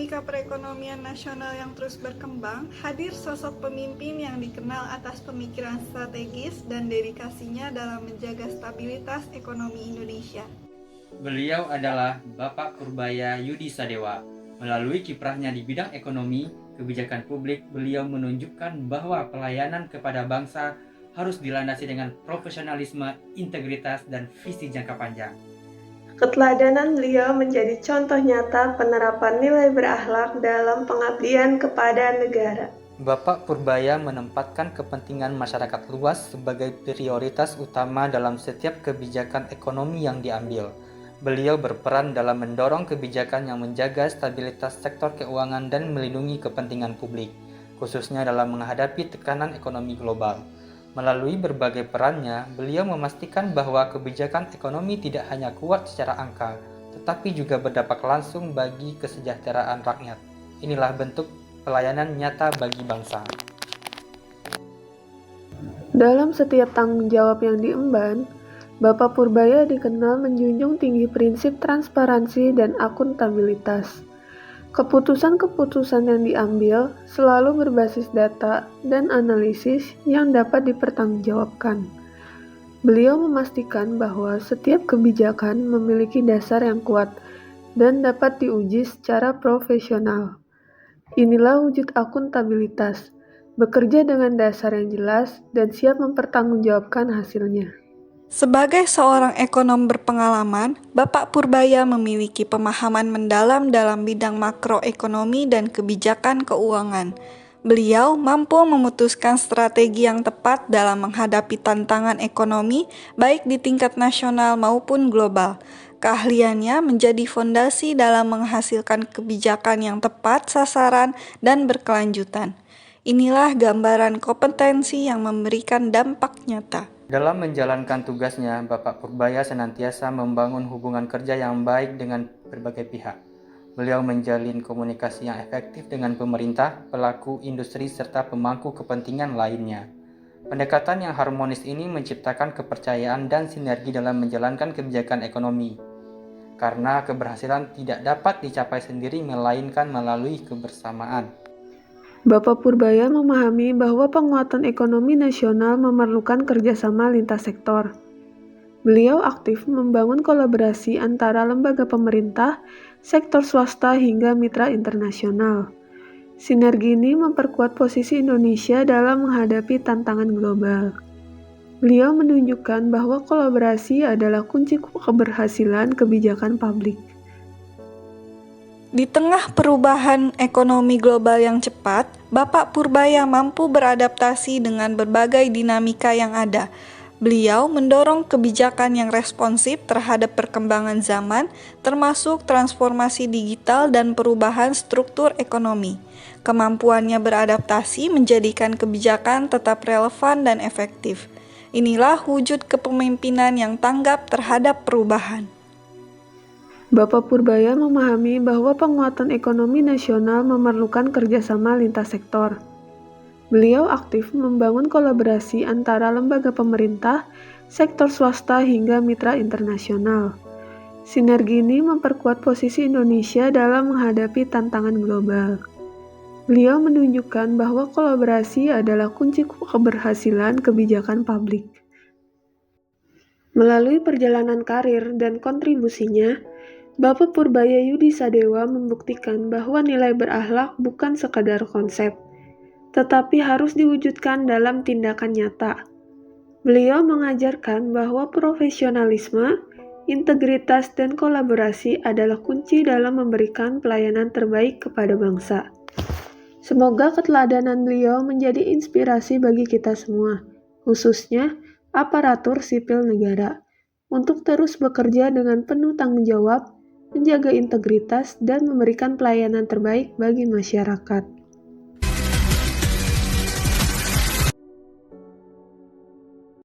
dinamika perekonomian nasional yang terus berkembang, hadir sosok pemimpin yang dikenal atas pemikiran strategis dan dedikasinya dalam menjaga stabilitas ekonomi Indonesia. Beliau adalah Bapak Purbaya Yudi Sadewa. Melalui kiprahnya di bidang ekonomi, kebijakan publik, beliau menunjukkan bahwa pelayanan kepada bangsa harus dilandasi dengan profesionalisme, integritas, dan visi jangka panjang. Keteladanan beliau menjadi contoh nyata penerapan nilai berakhlak dalam pengabdian kepada negara. Bapak Purbaya menempatkan kepentingan masyarakat luas sebagai prioritas utama dalam setiap kebijakan ekonomi yang diambil. Beliau berperan dalam mendorong kebijakan yang menjaga stabilitas sektor keuangan dan melindungi kepentingan publik, khususnya dalam menghadapi tekanan ekonomi global. Melalui berbagai perannya, beliau memastikan bahwa kebijakan ekonomi tidak hanya kuat secara angka, tetapi juga berdampak langsung bagi kesejahteraan rakyat. Inilah bentuk pelayanan nyata bagi bangsa. Dalam setiap tanggung jawab yang diemban, Bapak Purbaya dikenal menjunjung tinggi prinsip transparansi dan akuntabilitas. Keputusan-keputusan yang diambil selalu berbasis data dan analisis yang dapat dipertanggungjawabkan. Beliau memastikan bahwa setiap kebijakan memiliki dasar yang kuat dan dapat diuji secara profesional. Inilah wujud akuntabilitas, bekerja dengan dasar yang jelas dan siap mempertanggungjawabkan hasilnya. Sebagai seorang ekonom berpengalaman, Bapak Purbaya memiliki pemahaman mendalam dalam bidang makroekonomi dan kebijakan keuangan. Beliau mampu memutuskan strategi yang tepat dalam menghadapi tantangan ekonomi, baik di tingkat nasional maupun global. Keahliannya menjadi fondasi dalam menghasilkan kebijakan yang tepat sasaran dan berkelanjutan. Inilah gambaran kompetensi yang memberikan dampak nyata. Dalam menjalankan tugasnya, Bapak Purbaya senantiasa membangun hubungan kerja yang baik dengan berbagai pihak. Beliau menjalin komunikasi yang efektif dengan pemerintah, pelaku industri, serta pemangku kepentingan lainnya. Pendekatan yang harmonis ini menciptakan kepercayaan dan sinergi dalam menjalankan kebijakan ekonomi. Karena keberhasilan tidak dapat dicapai sendiri melainkan melalui kebersamaan. Bapak Purbaya memahami bahwa penguatan ekonomi nasional memerlukan kerjasama lintas sektor. Beliau aktif membangun kolaborasi antara lembaga pemerintah, sektor swasta hingga mitra internasional. Sinergi ini memperkuat posisi Indonesia dalam menghadapi tantangan global. Beliau menunjukkan bahwa kolaborasi adalah kunci keberhasilan kebijakan publik. Di tengah perubahan ekonomi global yang cepat, Bapak Purbaya mampu beradaptasi dengan berbagai dinamika yang ada. Beliau mendorong kebijakan yang responsif terhadap perkembangan zaman, termasuk transformasi digital dan perubahan struktur ekonomi. Kemampuannya beradaptasi menjadikan kebijakan tetap relevan dan efektif. Inilah wujud kepemimpinan yang tanggap terhadap perubahan. Bapak Purbaya memahami bahwa penguatan ekonomi nasional memerlukan kerjasama lintas sektor. Beliau aktif membangun kolaborasi antara lembaga pemerintah, sektor swasta hingga mitra internasional. Sinergi ini memperkuat posisi Indonesia dalam menghadapi tantangan global. Beliau menunjukkan bahwa kolaborasi adalah kunci keberhasilan kebijakan publik. Melalui perjalanan karir dan kontribusinya, Bapak Purbaya Yudi Sadewa membuktikan bahwa nilai berakhlak bukan sekadar konsep, tetapi harus diwujudkan dalam tindakan nyata. Beliau mengajarkan bahwa profesionalisme, integritas, dan kolaborasi adalah kunci dalam memberikan pelayanan terbaik kepada bangsa. Semoga keteladanan beliau menjadi inspirasi bagi kita semua, khususnya aparatur sipil negara, untuk terus bekerja dengan penuh tanggung jawab, menjaga integritas, dan memberikan pelayanan terbaik bagi masyarakat.